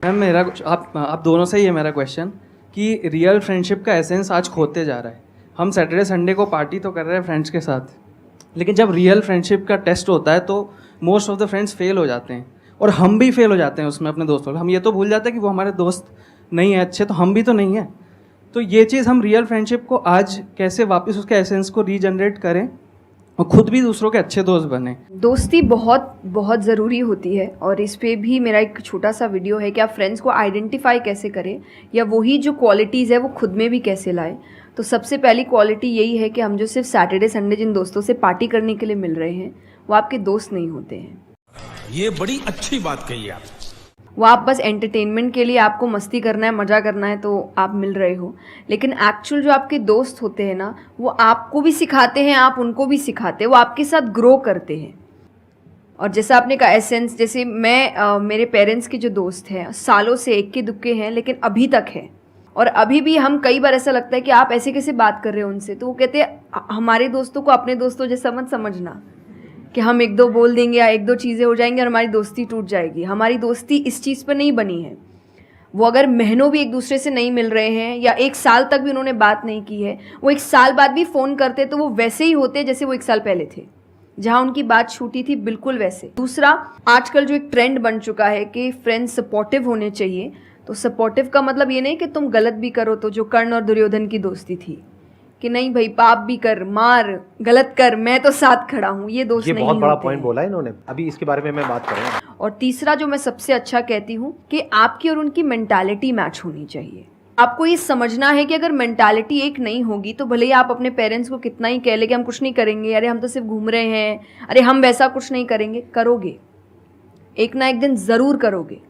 Ma'am मेरा आप दोनों से ही है मेरा क्वेश्चन कि रियल फ्रेंडशिप का एसेंस आज खोते जा रहा है। हम सैटरडे संडे को पार्टी तो कर रहे हैं फ्रेंड्स के साथ, लेकिन जब रियल फ्रेंडशिप का टेस्ट होता है तो most of the friends fail हो जाते हैं और हम भी फेल हो जाते हैं उसमें अपने दोस्तों। हम ये तो भूल जाते हैं कि वो हमारे दोस्त नहीं है अच्छे, तो हम भी तो नहीं हैं। तो ये चीज़ हम रियल फ्रेंडशिप को आज कैसे वापस उसके एसेंस को रीजनरेट करें और खुद भी दूसरों के अच्छे दोस्त बने। दोस्ती बहुत बहुत ज़रूरी होती है और इस पे भी मेरा एक छोटा सा वीडियो है कि आप फ्रेंड्स को आइडेंटिफाई कैसे करें या वही जो क्वालिटीज़ है वो खुद में भी कैसे लाएं। तो सबसे पहली क्वालिटी यही है कि हम जो सिर्फ सैटरडे संडे जिन दोस्तों से पार्टी करने के लिए मिल रहे हैं वो आपके दोस्त नहीं होते हैं। ये बड़ी अच्छी बात कही आप। वो आप बस एंटरटेनमेंट के लिए, आपको मस्ती करना है, मज़ा करना है तो आप मिल रहे हो, लेकिन एक्चुअल जो आपके दोस्त होते हैं ना वो आपको भी सिखाते हैं, आप उनको भी सिखाते हैं, वो आपके साथ ग्रो करते हैं। और जैसा आपने कहा एसेंस, जैसे मैं मेरे पेरेंट्स के जो दोस्त हैं सालों से इक्के दुक्के हैं लेकिन अभी तक हैं, और अभी भी हम कई बार ऐसा लगता है कि आप ऐसे कैसे बात कर रहे हो उनसे, तो वो कहते हैं हमारे दोस्तों को अपने दोस्तों जैसा मत समझना कि हम एक दो बोल देंगे या एक दो चीज़ें हो जाएंगी और हमारी दोस्ती टूट जाएगी। हमारी दोस्ती इस चीज़ पर नहीं बनी है। वो अगर महीनों भी एक दूसरे से नहीं मिल रहे हैं या एक साल तक भी उन्होंने बात नहीं की है, वो एक साल बाद भी फ़ोन करते तो वो वैसे ही होते जैसे वो एक साल पहले थे, जहाँ उनकी बात छूटी थी बिल्कुल वैसे। दूसरा, आजकल जो एक ट्रेंड बन चुका है कि फ्रेंड्स सपोर्टिव होने चाहिए, तो सपोर्टिव का मतलब ये नहीं कि तुम गलत भी करो, तो जो कर्ण और दुर्योधन की दोस्ती थी कि नहीं भाई पाप भी कर, मार, गलत कर, मैं तो साथ खड़ा हूँ, ये दोस्त नहीं होते। ये बहुत बड़ा पॉइंट बोला है इन्होंने, अभी इसके बारे में मैं बात करूँगा। और तीसरा जो मैं सबसे अच्छा कहती हूँ कि आपकी और उनकी मेंटालिटी मैच होनी चाहिए। आपको ये समझना है कि अगर मेंटालिटी एक नहीं होगी तो भले ही आप अपने पेरेंट्स को कितना ही कह ले कि हम कुछ नहीं करेंगे, अरे हम तो सिर्फ घूम रहे हैं, अरे हम वैसा कुछ नहीं करेंगे, करोगे एक ना एक दिन ज़रूर करोगे,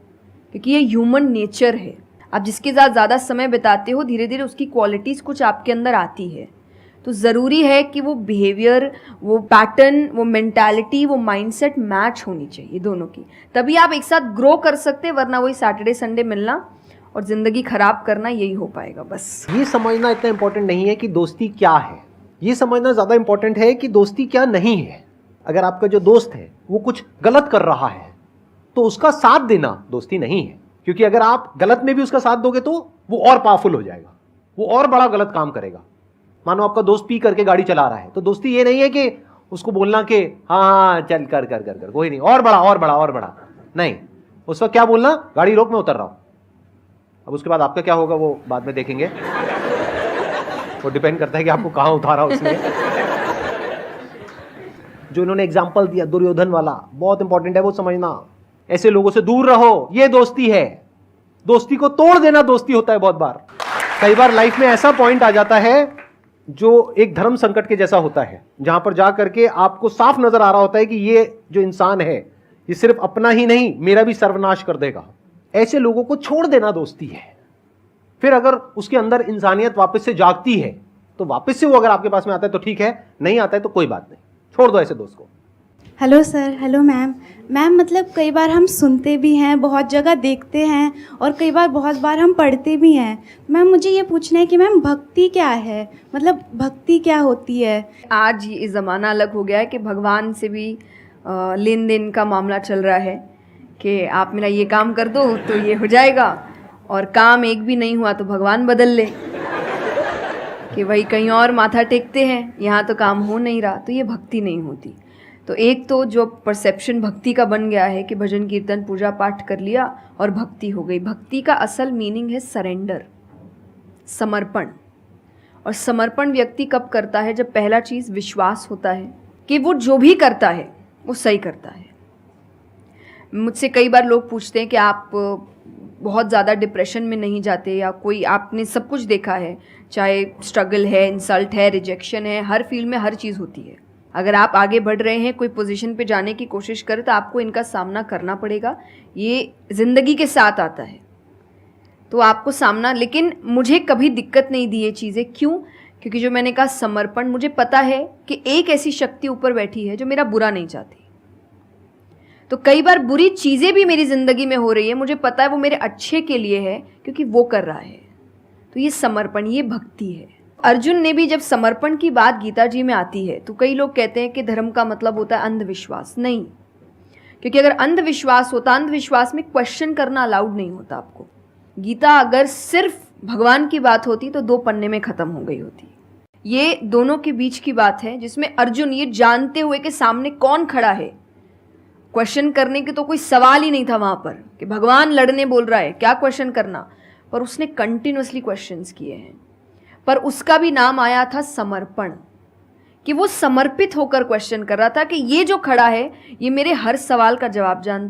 क्योंकि ये ह्यूमन नेचर है। आप जिसके साथ ज़्यादा समय बिताते हो धीरे धीरे उसकी क्वालिटीज़ कुछ आपके अंदर आती है। तो ज़रूरी है कि वो बिहेवियर, वो पैटर्न, वो मेंटालिटी, वो माइंडसेट मैच होनी चाहिए दोनों की, तभी आप एक साथ ग्रो कर सकते हैं। वरना वही सैटरडे संडे मिलना और ज़िंदगी ख़राब करना, यही हो पाएगा बस। ये समझना इतना इंपॉर्टेंट नहीं है कि दोस्ती क्या है, ये समझना ज़्यादा इंपॉर्टेंट है कि दोस्ती क्या नहीं है। अगर आपका जो दोस्त है वो कुछ गलत कर रहा है तो उसका साथ देना दोस्ती नहीं है, क्योंकि अगर आप गलत में भी उसका साथ दोगे तो वो और पावरफुल हो जाएगा, वो और बड़ा गलत काम करेगा। मानो आपका दोस्त पी करके गाड़ी चला रहा है, तो दोस्ती ये नहीं है कि उसको बोलना कि हाँ चल कर कर कर कर कोई नहीं, और बड़ा और बड़ा और बड़ा नहीं। उस वक्त क्या बोलना, गाड़ी रोक, मैं उतर रहा हूं। अब उसके बाद आपका क्या होगा वो बाद में देखेंगे, वो डिपेंड करता है कि आपको कहां उतारा उसने। जो इन्होंने एग्जाम्पल दिया दुर्योधन वाला, बहुत इंपॉर्टेंट है वो समझना। ऐसे लोगों से दूर रहो, ये दोस्ती है। दोस्ती को तोड़ देना दोस्ती होता है बहुत बार। कई बार लाइफ में ऐसा पॉइंट आ जाता है जो एक धर्म संकट के जैसा होता है, जहां पर जा करके आपको साफ नजर आ रहा होता है कि ये जो इंसान है ये सिर्फ अपना ही नहीं मेरा भी सर्वनाश कर देगा। ऐसे लोगों को छोड़ देना दोस्ती है। फिर अगर उसके अंदर इंसानियत वापस से जागती है तो वापस से वो अगर आपके पास में आता है तो ठीक है, नहीं आता है तो कोई बात नहीं, छोड़ दो ऐसे दोस्त को। Hello sir, hello ma'am. Ma'am मतलब कई बार हम सुनते भी हैं, बहुत जगह देखते हैं और कई बार बहुत बार हम पढ़ते भी हैं। मैम मुझे ये पूछना है कि मैम भक्ति क्या है, मतलब भक्ति क्या होती है? आज ये ज़माना अलग हो गया है कि भगवान से भी लेन देन का मामला चल रहा है कि आप मेरा ये काम कर दो तो ये हो जाएगा, और काम एक भी नहीं हुआ तो भगवान बदल ले, कि वही कहीं और माथा टेकते हैं, यहाँ तो काम हो नहीं रहा। तो ये भक्ति नहीं होती। तो एक तो जो परसेप्शन भक्ति का बन गया है कि भजन कीर्तन पूजा पाठ कर लिया और भक्ति हो गई। भक्ति का असल मीनिंग है सरेंडर, समर्पण। और समर्पण व्यक्ति कब करता है, जब पहला चीज़ विश्वास होता है कि वो जो भी करता है वो सही करता है। मुझसे कई बार लोग पूछते हैं कि आप बहुत ज़्यादा डिप्रेशन में नहीं जाते, या कोई आपने सब कुछ देखा है, चाहे स्ट्रगल है, इंसल्ट है, रिजेक्शन है, हर फील्ड में हर चीज़ होती है। अगर आप आगे बढ़ रहे हैं, कोई पोजीशन पे जाने की कोशिश करें तो आपको इनका सामना करना पड़ेगा, ये ज़िंदगी के साथ आता है तो आपको सामना। लेकिन मुझे कभी दिक्कत नहीं दी ये चीज़ें, क्यों? क्योंकि जो मैंने कहा समर्पण, मुझे पता है कि एक ऐसी शक्ति ऊपर बैठी है जो मेरा बुरा नहीं चाहती। तो कई बार बुरी चीज़ें भी मेरी ज़िंदगी में हो रही है, मुझे पता है वो मेरे अच्छे के लिए है क्योंकि वो कर रहा है। तो ये समर्पण, ये भक्ति है। अर्जुन ने भी जब समर्पण की बात गीता जी में आती है तो कई लोग कहते हैं कि धर्म का मतलब होता है अंधविश्वास। नहीं, क्योंकि अगर अंधविश्वास होता, अंधविश्वास में क्वेश्चन करना अलाउड नहीं होता आपको। गीता अगर सिर्फ भगवान की बात होती तो 2 पन्ने में खत्म हो गई होती। ये दोनों के बीच की बात है, जिसमें अर्जुन ये जानते हुए कि सामने कौन खड़ा है, क्वेश्चन करने की तो कोई सवाल ही नहीं था वहां पर कि भगवान लड़ने बोल रहा है, क्या क्वेश्चन करना, पर उसने कंटिन्यूअसली क्वेश्चंस किए हैं। पर उसका भी नाम आया था समर्पण, कि वो समर्पित होकर क्वेश्चन कर रहा था कि ये जो खड़ा है ये मेरे हर सवाल का जवाब जानता